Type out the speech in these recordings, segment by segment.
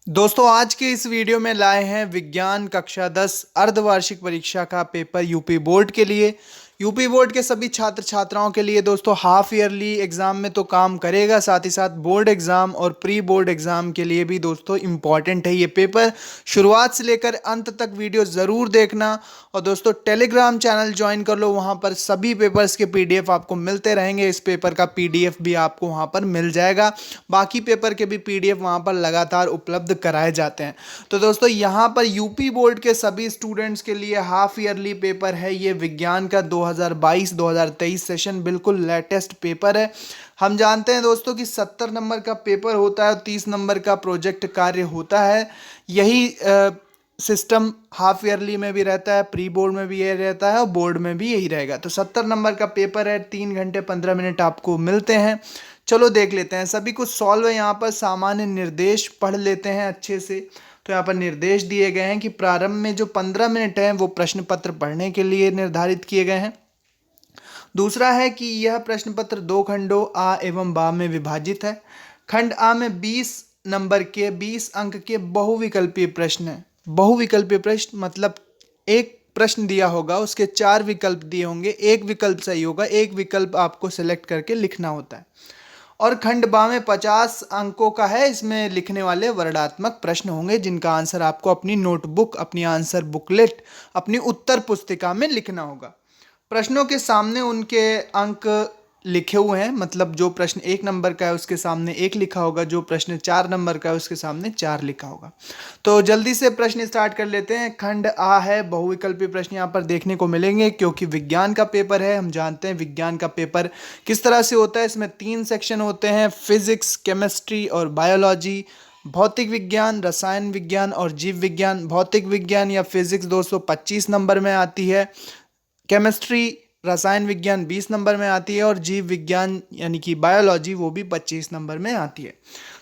दोस्तों आज के इस वीडियो में लाए हैं विज्ञान कक्षा 10 अर्धवार्षिक परीक्षा का पेपर यूपी बोर्ड के लिए। यूपी बोर्ड के सभी छात्र छात्राओं के लिए दोस्तों हाफ ईयरली एग्जाम में तो काम करेगा, साथ ही साथ बोर्ड एग्जाम और प्री बोर्ड एग्जाम के लिए भी दोस्तों इम्पॉर्टेंट है ये पेपर। शुरुआत से लेकर अंत तक वीडियो ज़रूर देखना और दोस्तों टेलीग्राम चैनल ज्वाइन कर लो, वहाँ पर सभी पेपर्स के पीडीएफ आपको मिलते रहेंगे। इस पेपर का पीडीएफ भी आपको वहाँ पर मिल जाएगा, बाकी पेपर के भी पीडीएफ वहाँ पर लगातार उपलब्ध कराए जाते हैं। तो दोस्तों यहाँ पर यूपी बोर्ड के सभी स्टूडेंट्स के लिए हाफ ईयरली पेपर है ये विज्ञान का 2022-2023 सेशन, बिल्कुल लेटेस्ट पेपर है। हम जानते हैं दोस्तों कि 70 नंबर का पेपर होता है और 30 नंबर का प्रोजेक्ट कार्य होता है। यही सिस्टम हाफ ईयरली में भी रहता है, प्री बोर्ड में भी ये रहता है और बोर्ड में भी यही रहेगा। तो 70 नंबर का पेपर है, 3 घंटे 15 मिनट आपको मिलते हैं। चलो देख लेते हैं, सभी कुछ सॉल्व है। यहाँ पर सामान्य निर्देश पढ़ लेते हैं अच्छे से। तो यहाँ पर निर्देश दिए गए हैं कि प्रारंभ में जो 15 मिनट हैं वो प्रश्न पत्र पढ़ने के लिए निर्धारित किए गए हैं। दूसरा है कि यह प्रश्न पत्र 2 खंडों आ एवं बा में विभाजित है। खंड आ में 20 नंबर के 20 अंक के बहुविकल्पीय प्रश्न है। बहुविकल्पीय प्रश्न मतलब एक प्रश्न दिया होगा, उसके 4 विकल्प दिए होंगे, एक विकल्प सही होगा, एक विकल्प आपको सेलेक्ट करके लिखना होता है। और खंड बा में 50 अंकों का है, इसमें लिखने वाले वर्णात्मक प्रश्न होंगे जिनका आंसर आपको अपनी नोटबुक, अपनी आंसर बुकलेट, अपनी उत्तर पुस्तिका में लिखना होगा। प्रश्नों के सामने उनके अंक लिखे हुए हैं, मतलब जो प्रश्न 1 नंबर का है उसके सामने 1 लिखा होगा, जो प्रश्न 4 नंबर का है उसके सामने 4 लिखा होगा। तो जल्दी से प्रश्न स्टार्ट कर लेते हैं। खंड आ है, बहुविकल्पीय प्रश्न यहाँ पर देखने को मिलेंगे क्योंकि विज्ञान का पेपर है। हम जानते हैं विज्ञान का पेपर किस तरह से होता है। इसमें 3 सेक्शन होते हैं, फिजिक्स, केमिस्ट्री और बायोलॉजी। भौतिक विज्ञान, रसायन विज्ञान और जीव विज्ञान। भौतिक विज्ञान या फिजिक्स दोस्तों 25 नंबर में आती है, केमिस्ट्री रसायन विज्ञान 20 नंबर में आती है और जीव विज्ञान यानी कि बायोलॉजी वो भी 25 नंबर में आती है।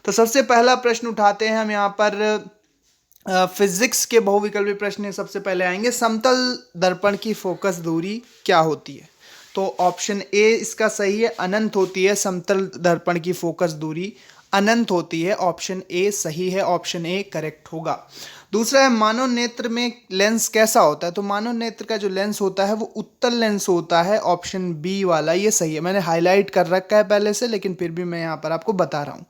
तो सबसे पहला प्रश्न उठाते हैं हम यहाँ पर फिजिक्स के बहुविकल्पीय प्रश्न सबसे पहले आएंगे। समतल दर्पण की फोकस दूरी क्या होती है? तो ऑप्शन ए इसका सही है, अनंत होती है। समतल दर्पण की फोकस दूरी अनंत होती है, ऑप्शन ए सही है, ऑप्शन ए करेक्ट होगा। दूसरा है मानव नेत्र में लेंस कैसा होता है? तो मानव नेत्र का जो लेंस होता है वो उत्तल लेंस होता है, ऑप्शन बी वाला ये सही है। मैंने हाईलाइट कर रखा है पहले से, लेकिन फिर भी मैं यहाँ पर आपको बता रहा हूँ,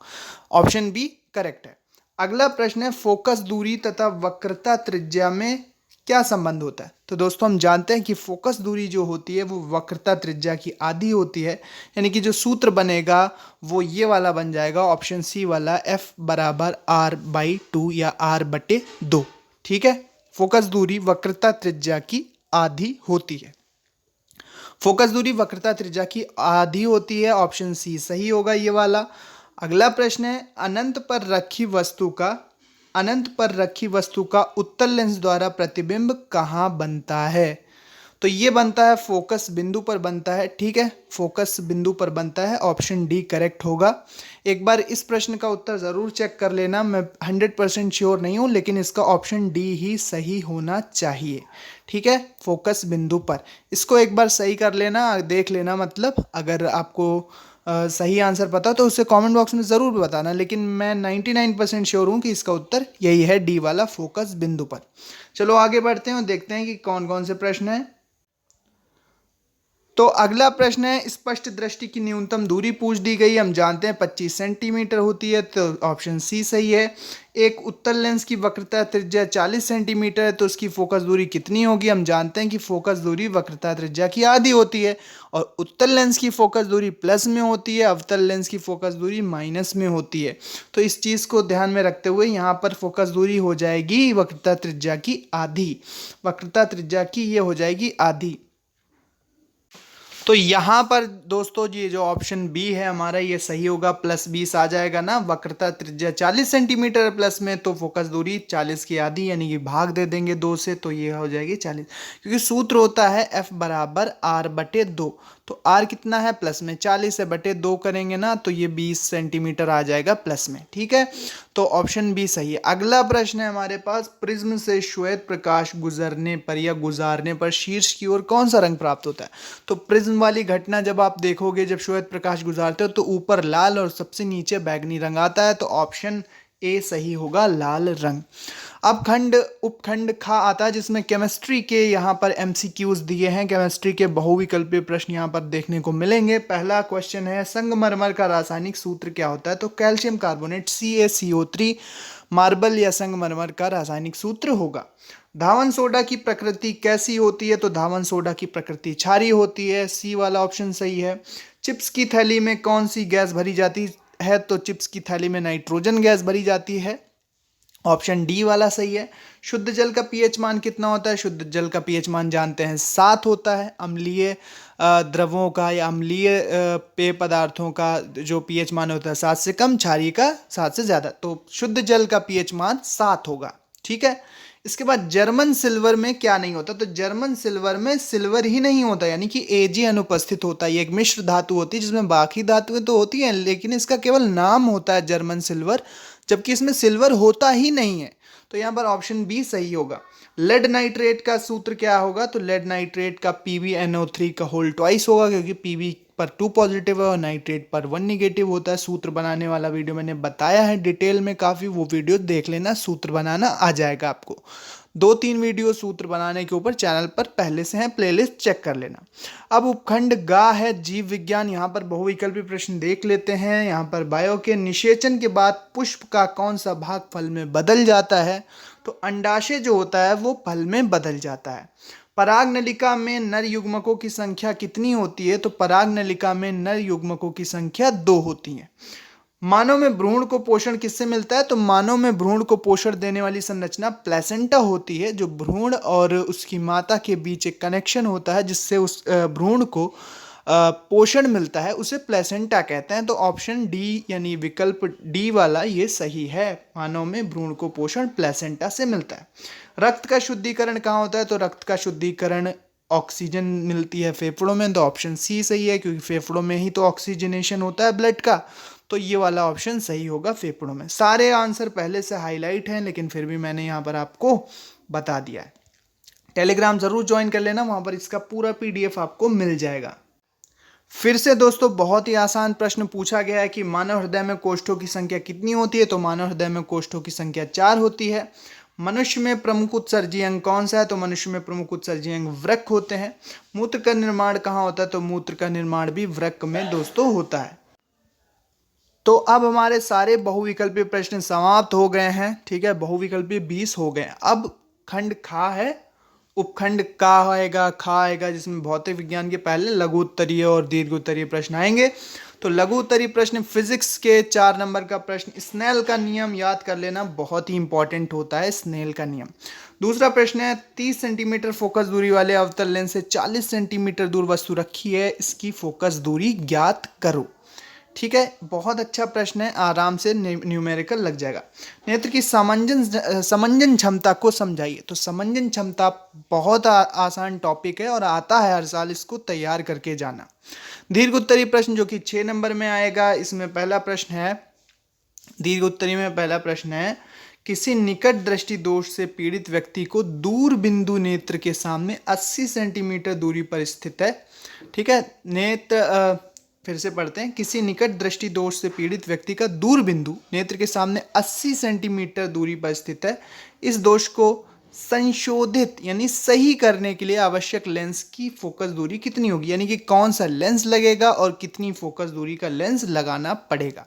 ऑप्शन बी करेक्ट है। अगला प्रश्न है फोकस दूरी तथा वक्रता त्रिज्या में क्या संबंध होता है? तो दोस्तों हम जानते हैं कि फोकस दूरी जो होती है वो वक्रता त्रिज्या की आधी होती है, यानी कि जो सूत्र बनेगा वो ये वाला बन जाएगा, ऑप्शन सी वाला, F बराबर R/2 या R/2। ठीक है, फोकस दूरी वक्रता त्रिज्या की आधी होती है। फोकस दूरी वक्रता त्रिज्या की आधी होती है, ऑप्शन सी सही होगा ये वाला। अगला प्रश्न है अनंत पर रखी वस्तु का उत्तल लेंस द्वारा प्रतिबिंब कहाँ बनता है? तो ये बनता है फोकस बिंदु पर बनता है। ठीक है, फोकस बिंदु पर बनता है, ऑप्शन डी करेक्ट होगा। एक बार इस प्रश्न का उत्तर ज़रूर चेक कर लेना, मैं 100% श्योर नहीं हूँ, लेकिन इसका ऑप्शन डी ही सही होना चाहिए। ठीक है, फोकस बिंदु पर, इसको एक बार सही कर लेना, देख लेना। मतलब अगर आपको सही आंसर पता तो उसे कमेंट बॉक्स में ज़रूर बताना, लेकिन मैं 99% श्योर हूँ कि इसका उत्तर यही है, डी वाला, फोकस बिंदु पर। चलो आगे बढ़ते हैं और देखते हैं कि कौन कौन से प्रश्न हैं। तो अगला प्रश्न है स्पष्ट दृष्टि की न्यूनतम दूरी पूछ दी गई। हम जानते हैं 25 सेंटीमीटर होती है, तो ऑप्शन सी सही है। एक उत्तल लेंस की वक्रता त्रिज्या 40 सेंटीमीटर है, तो उसकी फोकस दूरी कितनी होगी? हम जानते हैं कि फोकस दूरी वक्रता त्रिज्या की आधी होती है और उत्तल लेंस की फोकस दूरी प्लस में होती है, अवतल लेंस की फोकस दूरी माइनस में होती है। तो इस चीज़ को ध्यान में रखते हुए यहाँ पर फोकस दूरी हो जाएगी वक्रता त्रिज्या की आधी, वक्रता त्रिज्या की ये हो जाएगी आधी। तो यहाँ पर दोस्तों ये जो ऑप्शन बी है हमारा ये सही होगा, +20 आ जाएगा ना। वक्रता त्रिज्या 40 सेंटीमीटर प्लस में, तो फोकस दूरी 40 की आधी यानी कि भाग दे देंगे 2 से, तो ये हो जाएगी 40, क्योंकि सूत्र होता है F बराबर R/2। तो R कितना है? प्लस में, 40 से बटे 2 करेंगे ना तो ये 20 सेंटीमीटर आ जाएगा प्लस में। ठीक है, तो ऑप्शन बी सही है। अगला प्रश्न है हमारे पास, प्रिज्म से श्वेत प्रकाश गुजरने पर या गुजारने पर शीर्ष की ओर कौन सा रंग प्राप्त होता है? तो प्रिज्म वाली घटना जब आप देखोगे, जब श्वेत प्रकाश गुजारते हो तो ऊपर लाल और सबसे नीचे बैगनी रंग आता है, तो ऑप्शन ए सही होगा, लाल रंग। अब उपखंड खा आता है जिसमें केमिस्ट्री के यहाँ पर एमसीक्यूज दिए हैं। केमिस्ट्री के बहुविकल्पीय प्रश्न यहाँ पर देखने को मिलेंगे। पहला क्वेश्चन है, संगमरमर का रासायनिक सूत्र क्या होता है? तो कैल्शियम कार्बोनेट CaCO3 मार्बल या संगमरमर का रासायनिक सूत्र होगा। धावन सोडा की प्रकृति कैसी होती है? तो धावन सोडा की प्रकृति क्षारीय होती है, सी वाला ऑप्शन सही है। चिप्स की थैली में कौन सी गैस भरी जाती है? तो चिप्स की थैली में नाइट्रोजन गैस भरी जाती है, ऑप्शन डी वाला सही है। शुद्ध जल का पीएच मान कितना होता है? शुद्ध जल का पीएच मान जानते हैं 7 होता है। अम्लीय द्रवों का या अम्लीय पेय पदार्थों का जो पीएच मान होता है 7 से कम, क्षारीय का 7 से ज़्यादा। तो शुद्ध जल का पीएच मान 7 होगा, ठीक है। इसके बाद जर्मन सिल्वर में क्या नहीं होता? तो जर्मन सिल्वर में सिल्वर ही नहीं होता, यानी कि एजी अनुपस्थित होता है। ये एक मिश्र धातु होती है जिसमें बाकी धातुएं तो होती हैं, लेकिन इसका केवल नाम होता है जर्मन सिल्वर, जबकि इसमें सिल्वर होता ही नहीं है। तो यहाँ पर ऑप्शन बी सही होगा। लेड नाइट्रेट का सूत्र क्या होगा? तो लेड नाइट्रेट का PbNO3 का होल ट्वाइस होगा, क्योंकि Pb पर 2 पॉजिटिव है और नाइट्रेट पर 1 निगेटिव होता है। सूत्र बनाने वाला वीडियो मैंने बताया है डिटेल में काफ़ी, वो वीडियो देख लेना, सूत्र बनाना आ जाएगा आपको। 2-3 वीडियो सूत्र बनाने के ऊपर चैनल पर पहले से हैं, प्लेलिस्ट चेक कर लेना। अब उपखंड गा है जीव विज्ञान। यहाँ पर बहुविकल्पी प्रश्न देख लेते हैं। यहाँ पर बायो के निषेचन के बाद पुष्प का कौन सा भाग फल में बदल जाता है? तो अंडाशय जो होता है वो फल में बदल जाता है। पराग नलिका में नर युग्मकों की संख्या कितनी होती है? तो पराग नलिका में नर युग्मकों की संख्या 2 होती है। मानव में भ्रूण को पोषण किससे मिलता है? तो मानव में भ्रूण को पोषण देने वाली संरचना प्लेसेंटा होती है। जो भ्रूण और उसकी माता के बीच एक कनेक्शन होता है जिससे उस भ्रूण को पोषण मिलता है, उसे प्लेसेंटा कहते हैं। तो ऑप्शन डी यानी विकल्प डी वाला ये सही है। मानव में भ्रूण को पोषण प्लेसेंटा से मिलता है। रक्त का शुद्धिकरण कहाँ होता है? तो रक्त का शुद्धिकरण ऑक्सीजन मिलती है फेफड़ों में, तो ऑप्शन सी सही है, क्योंकि फेफड़ों में ही तो ऑक्सीजनेशन होता है ब्लड का। तो ये वाला ऑप्शन सही होगा, फेफड़ों में। सारे आंसर पहले से हाईलाइट हैं, लेकिन फिर भी मैंने यहाँ पर आपको बता दिया है। टेलीग्राम जरूर ज्वाइन कर लेना, वहाँ पर इसका पूरा PDF आपको मिल जाएगा। फिर से दोस्तों बहुत ही आसान प्रश्न पूछा गया है कि मानव हृदय में कोष्ठों की संख्या कितनी होती है? तो मानव हृदय में कोष्ठों की संख्या 4 होती है। मनुष्य में प्रमुख उत्सर्जी अंग कौन सा है? तो मनुष्य में प्रमुख उत्सर्जी अंग वृक्क होते हैं। मूत्र का निर्माण कहाँ होता है? तो मूत्र का निर्माण भी वृक्क में दोस्तों होता है। तो अब हमारे सारे बहुविकल्पीय प्रश्न समाप्त हो गए हैं, ठीक है। बहुविकल्पीय 20 हो गए। अब खंड खा है, उपखंड का आएगा, खा आएगा, जिसमें भौतिक विज्ञान के पहले लघु उत्तरीय और दीर्घ उत्तरीय प्रश्न आएंगे। तो लघु उत्तरीय प्रश्न फिजिक्स के 4 नंबर का प्रश्न, स्नेल का नियम याद कर लेना, बहुत ही इंपॉर्टेंट होता है स्नेल का नियम। दूसरा प्रश्न है 30 सेंटीमीटर फोकस दूरी वाले अवतल लेंस से 40 सेंटीमीटर दूर वस्तु रखी है, इसकी फोकस दूरी ज्ञात करो। ठीक है, बहुत अच्छा प्रश्न है, आराम से न्यूमेरिकल लग जाएगा। नेत्र की समंजन क्षमता को समझाइए। तो समंजन क्षमता बहुत आसान टॉपिक है और आता है हर साल, इसको तैयार करके जाना। दीर्घ उत्तरीय प्रश्न जो कि 6 नंबर में आएगा, इसमें पहला प्रश्न है, दीर्घ उत्तरीय में पहला प्रश्न है, किसी निकट दृष्टि दोष से पीड़ित व्यक्ति को दूर बिंदु नेत्र के सामने 80 सेंटीमीटर दूरी पर स्थित है। ठीक है, फिर से पढ़ते हैं, किसी निकट दृष्टि दोष से पीड़ित व्यक्ति का दूर बिंदु नेत्र के सामने 80 सेंटीमीटर दूरी पर स्थित है। इस दोष को संशोधित यानी सही करने के लिए आवश्यक लेंस की फोकस दूरी कितनी होगी, यानी कि कौन सा लेंस लगेगा और कितनी फोकस दूरी का लेंस लगाना पड़ेगा।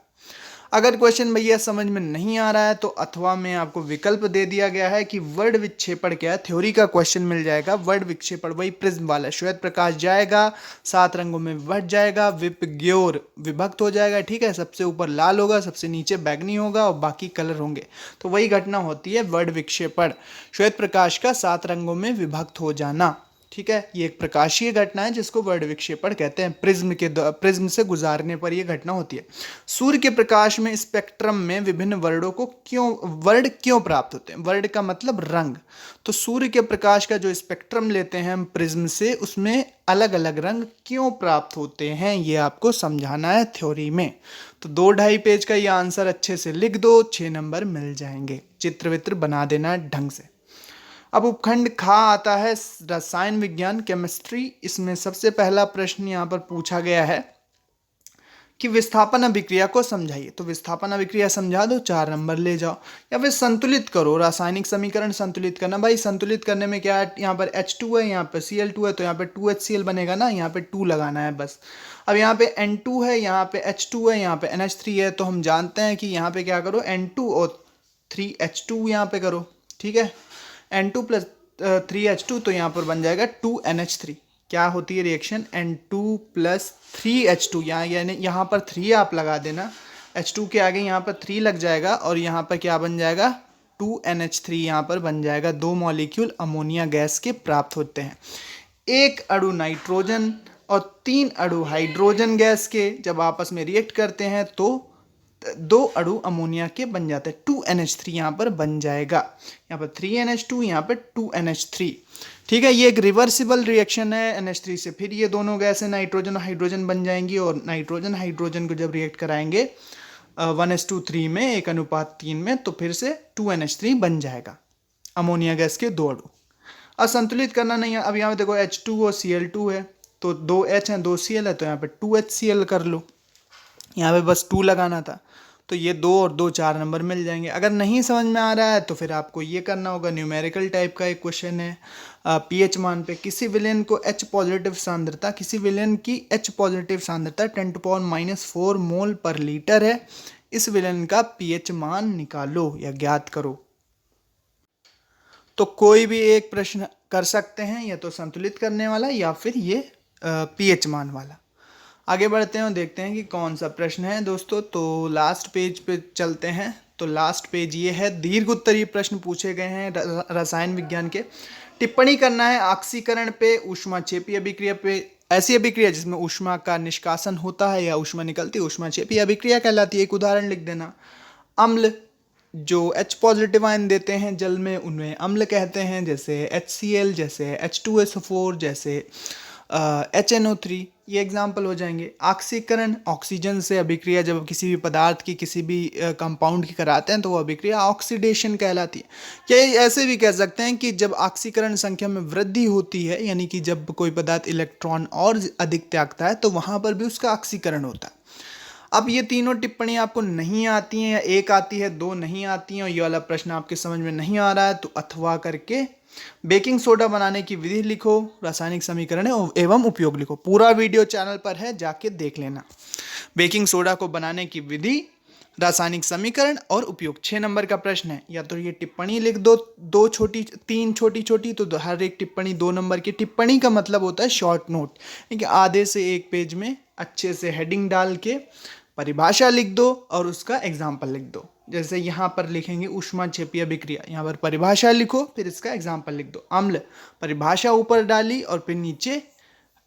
अगर क्वेश्चन भैया समझ में नहीं आ रहा है तो अथवा में आपको विकल्प दे दिया गया है कि वर्ड विक्षेपण क्या है, थ्योरी का क्वेश्चन मिल जाएगा। वर्ड विक्षेपण वही प्रिज्म वाला, श्वेत प्रकाश जाएगा, 7 रंगों में विभक्त जाएगा, विपग्योर विभक्त हो जाएगा। ठीक है, सबसे ऊपर लाल होगा, सबसे नीचे बैगनी होगा और बाकी कलर होंगे। तो वही घटना होती है वर्ड विक्षेपण, श्वेत प्रकाश का 7 रंगों में विभक्त हो जाना। ठीक है, ये एक प्रकाशीय घटना है जिसको वर्ड विक्षेपण कहते हैं। प्रिज्म से गुजारने पर यह घटना होती है। सूर्य के प्रकाश में स्पेक्ट्रम में विभिन्न वर्ड क्यों प्राप्त होते हैं? वर्ड का मतलब रंग। तो सूर्य के प्रकाश का जो स्पेक्ट्रम लेते हैं हम प्रिज्म से, उसमें अलग अलग रंग क्यों प्राप्त होते हैं, ये आपको समझाना है थ्योरी में। तो 2-2.5 पेज का ये आंसर अच्छे से लिख दो, 6 नंबर मिल जाएंगे। चित्र वित्र बना देना ढंग से। अब उपखंड खा आता है रसायन विज्ञान, केमिस्ट्री। इसमें सबसे पहला प्रश्न यहाँ पर पूछा गया है कि विस्थापन अभिक्रिया को समझाइए, तो विस्थापन अभिक्रिया समझा दो, 4 नंबर ले जाओ। या फिर संतुलित करो, रासायनिक समीकरण संतुलित करना। भाई संतुलित करने में क्या है, यहाँ पर H2 है, यहाँ पर Cl2 है, तो यहाँ पे 2HCl बनेगा ना, यहाँ पे 2 लगाना है बस। अब यहाँ पे N2 है, यहाँ पे H2 है, यहाँ पे NH3 है, तो हम जानते हैं कि यहाँ पे क्या करो, N2 और 3H2 यहाँ पे करो, ठीक है। N2 प्लस 3H2, तो यहाँ पर बन जाएगा 2NH3। क्या होती है रिएक्शन, N2 प्लस 3H2, यानी यहाँ पर 3 आप लगा देना, H2 के आगे यहाँ पर 3 लग जाएगा, और यहाँ पर क्या बन जाएगा, 2NH3 यहाँ पर बन जाएगा। 2 मॉलिक्यूल अमोनिया गैस के प्राप्त होते हैं। 1 अणु नाइट्रोजन और 3 अणु हाइड्रोजन गैस के जब आपस में रिएक्ट करते हैं तो 2 अणु अमोनिया के बन जाते हैं। 2NH3 यहाँ पर बन जाएगा, यहाँ पर 3NH2, यहाँ पर 2NH3, ठीक है। ये एक रिवर्सिबल रिएक्शन है NH3 से, फिर ये दोनों गैसें नाइट्रोजन और हाइड्रोजन बन जाएंगी, और नाइट्रोजन हाइड्रोजन को जब रिएक्ट कराएंगे 1:3 में, 1:3 में, तो फिर से 2NH3 बन जाएगा, अमोनिया गैस के 2 अणु। अब संतुलित करना नहीं है, अब यहाँ पे देखो H2 और Cl2 है, तो 2 H हैं 2 Cl है, तो यहाँ पे 2HCl कर लो, यहाँ पे बस 2 लगाना था, तो ये 2 और 2 4 नंबर मिल जाएंगे। अगर नहीं समझ में आ रहा है तो फिर आपको ये करना होगा, न्यूमेरिकल टाइप का एक क्वेश्चन है, पीएच मान पे किसी विलेन को H पॉजिटिव सांद्रता, किसी विलेन की H पॉजिटिव सांद्रता 10⁻⁴ मोल पर लीटर है, इस विलेन का पीएच मान निकालो या ज्ञात करो। तो कोई भी एक प्रश्न कर सकते हैं, या तो संतुलित करने वाला या फिर ये पीएच मान वाला। आगे बढ़ते हैं और देखते हैं कि कौन सा प्रश्न है दोस्तों। तो लास्ट पेज पे चलते हैं। तो लास्ट पेज ये है, दीर्घ उत्तरीय प्रश्न पूछे गए हैं रसायन विज्ञान के। टिप्पणी करना है ऑक्सीकरण पे, ऊष्माक्षेपी अभिक्रिया पे, ऐसी अभिक्रिया जिसमें ऊष्मा का निष्कासन होता है या ऊष्मा निकलती है, ऊष्माक्षेपी अभिक्रिया कहलाती है। एक उदाहरण लिख देना। अम्ल जो H पॉजिटिव आयन देते हैं जल में, उन्हें अम्ल कहते हैं, जैसे HCl, जैसे H2SO4, जैसे HNO3, ये एग्जाम्पल हो जाएंगे। ऑक्सीकरण, ऑक्सीजन से अभिक्रिया जब किसी भी पदार्थ की, किसी भी कंपाउंड की कराते हैं तो वो अभिक्रिया ऑक्सीडेशन कहलाती है। क्या ऐसे भी कह सकते हैं कि जब ऑक्सीकरण संख्या में वृद्धि होती है, यानी कि जब कोई पदार्थ इलेक्ट्रॉन और अधिक त्यागता है तो वहाँ पर भी उसका ऑक्सीकरण होता है। अब ये तीनों टिप्पणी आपको नहीं आती हैं, या एक आती है, 2 नहीं आती हैं, और ये वाला प्रश्न आपके समझ में नहीं आ रहा है, तो अथवा करके बेकिंग सोडा बनाने की विधि लिखो, रासायनिक समीकरण एवं उपयोग लिखो। पूरा वीडियो चैनल पर है, जाके देख लेना। बेकिंग सोडा को बनाने की विधि, रासायनिक समीकरण और उपयोग। 6 नंबर का प्रश्न है। या तो ये टिप्पणी लिख दो, 3 छोटी छोटी, तो हर एक टिप्पणी 2 नंबर की। टिप्पणी का मतलब होता है शॉर्ट नोट, यानी कि आधे से 1 पेज में अच्छे से हेडिंग डाल के परिभाषा लिख दो और उसका एग्जाम्पल लिख दो। जैसे यहाँ पर लिखेंगे ऊष्माक्षेपी अभिक्रिया, यहाँ पर परिभाषा लिखो, फिर इसका एग्जाम्पल लिख दो। अम्ल, परिभाषा ऊपर डाली और फिर नीचे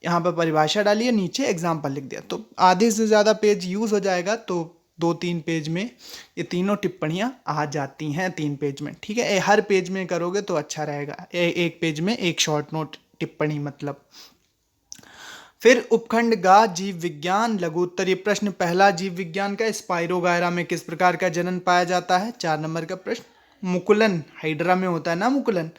यहाँ पर परिभाषा डाली और नीचे एग्जाम्पल लिख दिया, तो आधे से ज़्यादा पेज यूज़ हो जाएगा। तो 2-3 पेज में ये तीनों टिप्पणियाँ आ जाती हैं, 3 पेज में, ठीक है। हर पेज में करोगे तो अच्छा रहेगा, एक पेज में एक शॉर्ट नोट टिप्पणी मतलब। फिर उपखंड गा जीव विज्ञान, लघु उत्तरीय प्रश्न पहला जीव विज्ञान का, स्पाइरोगायरा में किस प्रकार का जनन पाया जाता है, 4 नंबर का प्रश्न। मुकुलन, हाइड्रा में होता है ना मुकुलन,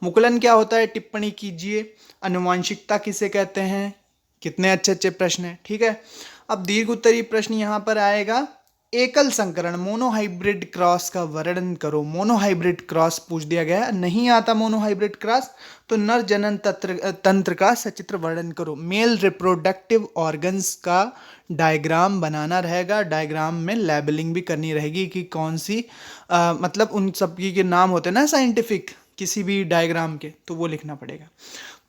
मुकुलन क्या होता है, टिप्पणी कीजिए। अनुवांशिकता किसे कहते हैं, कितने अच्छे अच्छे प्रश्न हैं, ठीक है। अब दीर्घ उत्तरीय प्रश्न यहाँ पर आएगा, एकल संकरण मोनोहाइब्रिड क्रॉस का वर्णन करो। मोनोहाइब्रिड क्रॉस पूछ दिया गया है, नहीं आता मोनोहाइब्रिड क्रॉस तो नर जनन तंत्र का सचित्र वर्णन करो। मेल रिप्रोडक्टिव ऑर्गन्स का डायग्राम बनाना रहेगा, डायग्राम में लेबलिंग भी करनी रहेगी कि कौन सी मतलब उन सब के नाम होते हैं ना साइंटिफिक, किसी भी डायग्राम के, तो वो लिखना पड़ेगा।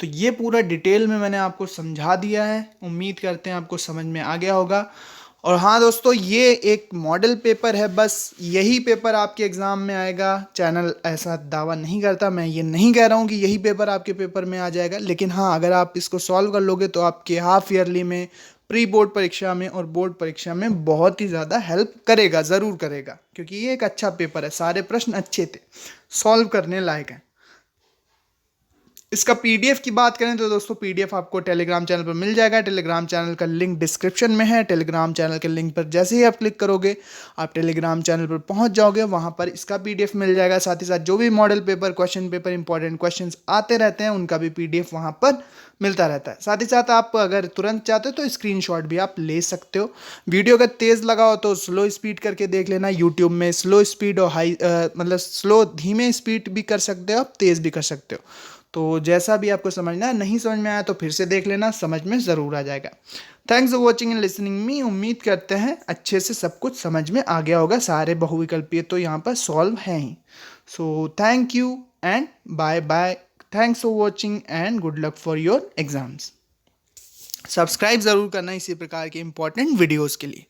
तो ये पूरा डिटेल में मैंने आपको समझा दिया है, उम्मीद करते हैं आपको समझ में आ गया होगा। और हाँ दोस्तों, ये एक मॉडल पेपर है, बस यही पेपर आपके एग्ज़ाम में आएगा। चैनल ऐसा दावा नहीं करता, मैं ये नहीं कह रहा हूँ कि यही पेपर आपके पेपर में आ जाएगा, लेकिन हाँ, अगर आप इसको सॉल्व कर लोगे तो आपके हाफ ईयरली में, प्री बोर्ड परीक्षा में और बोर्ड परीक्षा में बहुत ही ज़्यादा हेल्प करेगा, ज़रूर करेगा, क्योंकि ये एक अच्छा पेपर है, सारे प्रश्न अच्छे थे, सॉल्व करने लायक हैं। इसका पीडीएफ की बात करें तो दोस्तों पीडीएफ आपको टेलीग्राम चैनल पर मिल जाएगा। टेलीग्राम चैनल का लिंक डिस्क्रिप्शन में है। टेलीग्राम चैनल के लिंक पर जैसे ही आप क्लिक करोगे आप टेलीग्राम चैनल पर पहुंच जाओगे, वहां पर इसका पीडीएफ मिल जाएगा। साथ ही साथ जो भी model paper, question paper, important questions आते रहते हैं उनका भी पीडीएफ वहां पर मिलता रहता है। साथ ही साथ आप अगर तुरंत चाहते हो तो स्क्रीनशॉट भी आप ले सकते हो। वीडियो अगर तेज़ लगाओ तो स्लो स्पीड करके देख लेना। यूट्यूब में स्लो स्पीड और हाई मतलब स्लो धीमे स्पीड भी कर सकते हो, आप तेज़ भी कर सकते हो। तो जैसा भी आपको समझना है, नहीं समझ में आया तो फिर से देख लेना, समझ में ज़रूर आ जाएगा। Thanks for watching and listening me. उम्मीद करते हैं अच्छे से सब कुछ समझ में आ गया होगा। सारे बहुविकल्पीय तो यहाँ पर सॉल्व हैं ही। So thank you and bye bye. Thanks for watching and good luck for your exams. Subscribe ज़रूर करना इसी प्रकार के इंपॉर्टेंट वीडियोज़ के लिए।